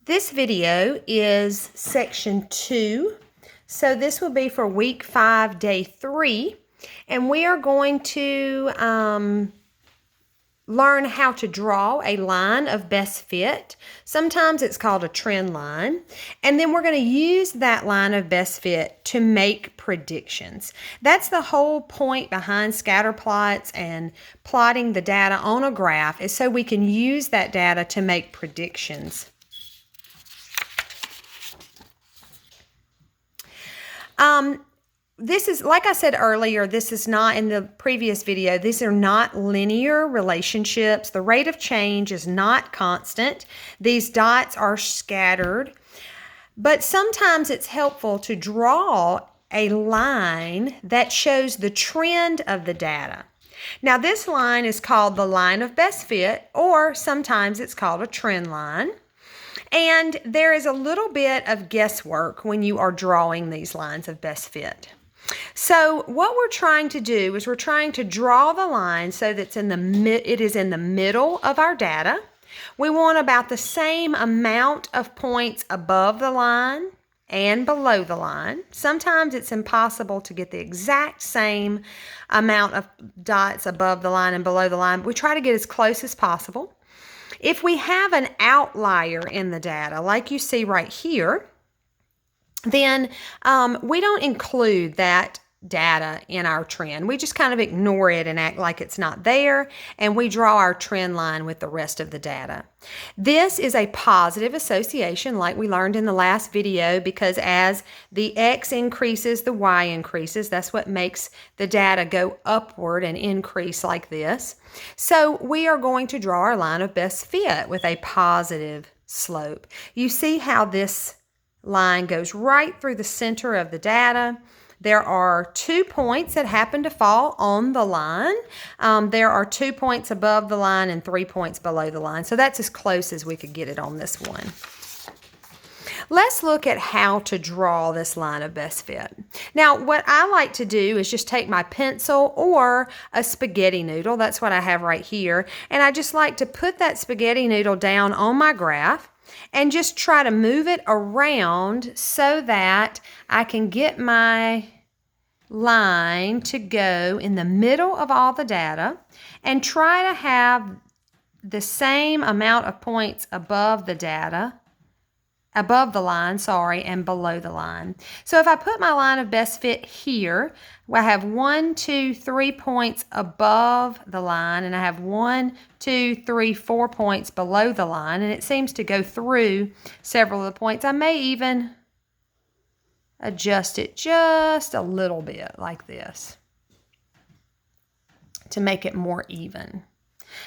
This video is section 2, so this will be for week 5, day 3, and we are going to learn how to draw a line of best fit. Sometimes it's called a trend line, and then we're going to use that line of best fit to make predictions. That's the whole point behind Scatterplots and plotting the data on a graph, is so we can use that data to make predictions. This is, like I said earlier, this is not in the previous video, these are not linear relationships. The rate of change is not constant. These dots are scattered, but sometimes it's helpful to draw a line that shows the trend of the data. Now, this line is called the line of best fit, or sometimes it's called a trend line. And there is a little bit of guesswork when you are drawing these lines of best fit. So what we're trying to do is we're trying to draw the line so that it is in the middle of our data. We want about the same amount of points above the line and below the line. Sometimes it's impossible to get the exact same amount of dots above the line and below the line, but we try to get as close as possible. If we have an outlier in the data, like you see right here, then we don't include that data in our trend. We just kind of ignore it and act like it's not there, and we draw our trend line with the rest of the data. This is a positive association, like we learned in the last video, because as the X increases, the Y increases. That's what makes the data go upward and increase like this. So we are going to draw our line of best fit with a positive slope. You see how this line goes right through the center of the data. There are 2 points that happen to fall on the line. There are 2 points above the line and 3 points below the line. So that's as close as we could get it on this one. Let's look at how to draw this line of best fit. Now, what I like to do is just take my pencil or a spaghetti noodle. That's what I have right here. And I just like to put that spaghetti noodle down on my graph and just try to move it around so that I can get my line to go in the middle of all the data and try to have the same amount of points above the line, and below the line. So if I put my line of best fit here, I have 1, 2, 3 points above the line, and I have 1, 2, 3, 4 points below the line, and it seems to go through several of the points. I may even adjust it just a little bit like this to make it more even.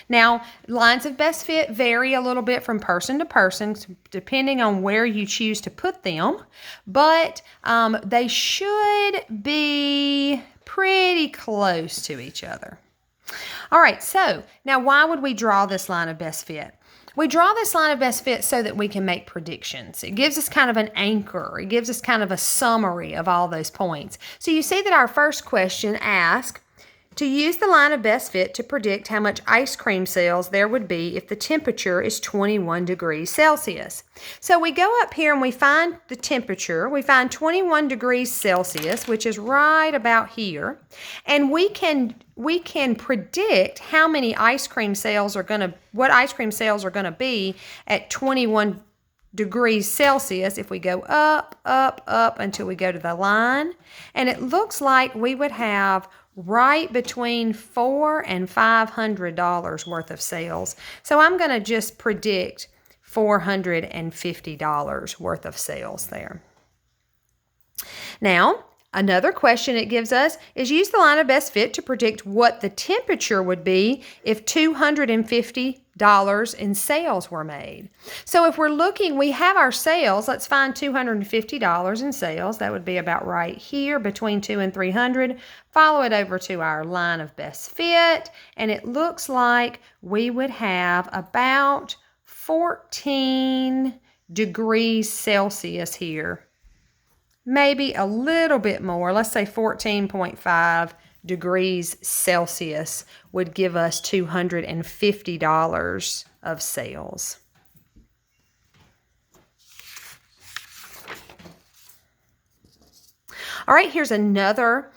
Now, lines of best fit vary a little bit from person to person, depending on where you choose to put them, but they should be pretty close to each other. All right, so now why would we draw this line of best fit? We draw this line of best fit so that we can make predictions. It gives us kind of an anchor. It gives us kind of a summary of all those points. So you see that our first question asks, to use the line of best fit to predict how much ice cream sales there would be if the temperature is 21 degrees Celsius. So we go up here and we find the temperature. We find 21 degrees Celsius, which is right about here. And we can predict how many ice cream sales are going to be at 21 degrees Celsius if we go up, up, up until we go to the line. And it looks like we would have right between $400 and $500 worth of sales. So I'm going to just predict $450 worth of sales there. Now, another question it gives us is use the line of best fit to predict what the temperature would be if $250 in sales were made. So if we're looking, we have our sales. Let's find $250 in sales. That would be about right here between 200 and 300. Follow it over to our line of best fit, and it looks like we would have about 14 degrees Celsius here. Maybe a little bit more. Let's say 14.5 degrees Celsius would give us $250 of sales. All right, here's another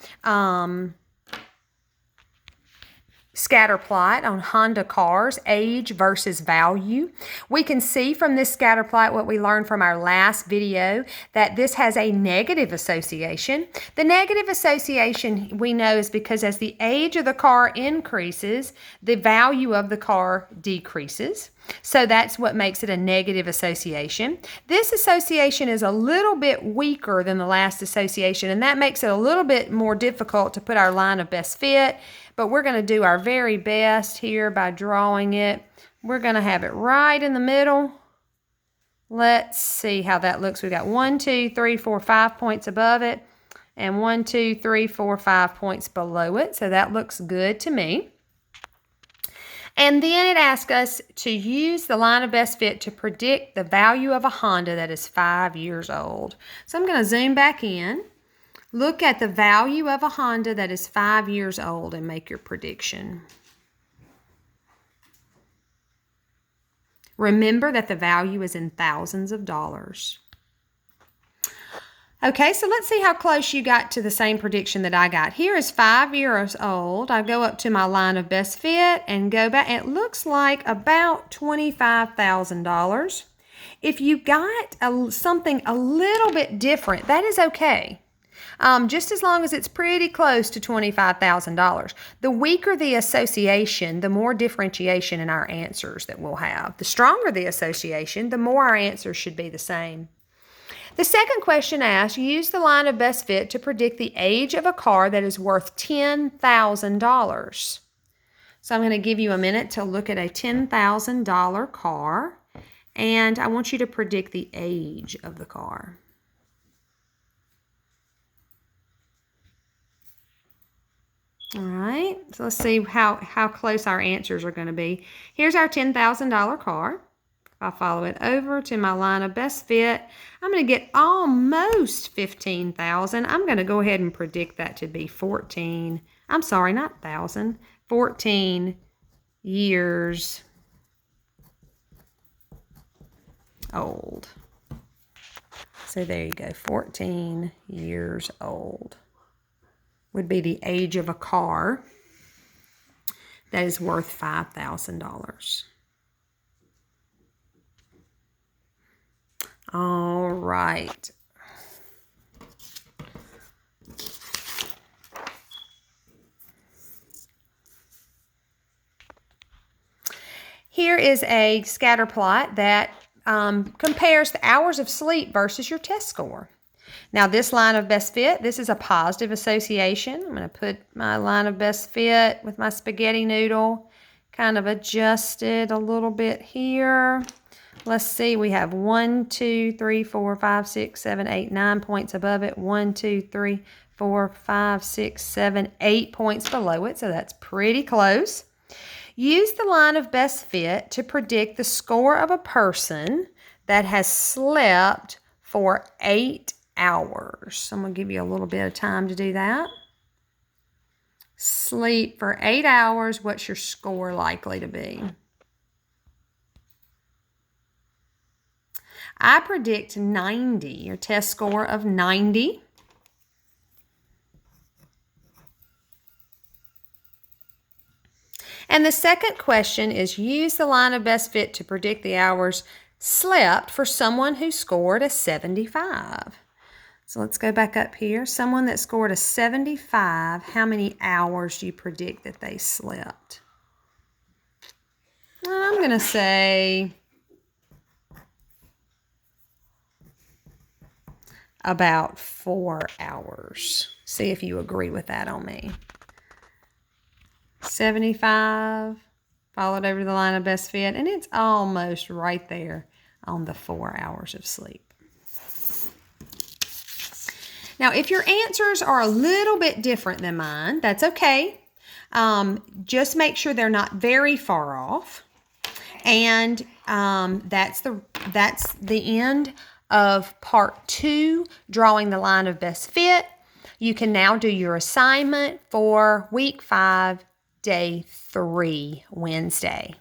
scatter plot on Honda cars, age versus value. We can see from this scatter plot what we learned from our last video, that this has a negative association. The negative association we know is because as the age of the car increases, the value of the car decreases. So that's what makes it a negative association. This association is a little bit weaker than the last association, and that makes it a little bit more difficult to put our line of best fit. But we're going to do our very best here by drawing it. We're going to have it right in the middle. Let's see how that looks. We got 1, 2, 3, 4, 5 points above it, and 1, 2, 3, 4, 5 points below it. So that looks good to me. And then it asks us to use the line of best fit to predict the value of a Honda that is 5 years old. So I'm going to zoom back in. Look at the value of a Honda that is 5 years old and make your prediction. Remember that the value is in thousands of dollars. Okay, so let's see how close you got to the same prediction that I got. Here is 5 years old. I go up to my line of best fit and go back. It looks like about $25,000. If you got something a little bit different, that is okay. Just as long as it's pretty close to $25,000. The weaker the association, the more differentiation in our answers that we'll have. The stronger the association, the more our answers should be the same. The second question asks, use the line of best fit to predict the age of a car that is worth $10,000. So I'm going to give you a minute to look at a $10,000 car, and I want you to predict the age of the car. All right, so let's see how close our answers are going to be. Here's our $10,000 car. If I follow it over to my line of best fit, I'm going to get almost $15,000. I'm going to go ahead and predict that to be 14 years old. So there you go, 14 years old would be the age of a car that is worth $5,000. All right. Here is a scatter plot that compares the hours of sleep versus your test score. Now this line of best fit, this is a positive association. I'm going to put my line of best fit with my spaghetti noodle, kind of adjusted a little bit here. Let's see, we have 1, 2, 3, 4, 5, 6, 7, 8, 9 points above it. 1, 2, 3, 4, 5, 6, 7, 8 points below it, so that's pretty close. Use the line of best fit to predict the score of a person that has slept for 8 hours. So I'm going to give you a little bit of time to do that. Sleep for 8 hours, what's your score likely to be? I predict 90, your test score of 90. And the second question is use the line of best fit to predict the hours slept for someone who scored a 75. So let's go back up here. Someone that scored a 75, how many hours do you predict that they slept? I'm going to say about 4 hours. See if you agree with that on me. 75, followed over to the line of best fit, and it's almost right there on the 4 hours of sleep. Now, if your answers are a little bit different than mine, that's okay. Just make sure they're not very far off. And that's the end of part 2, drawing the line of best fit. You can now do your assignment for week 5, day 3, Wednesday.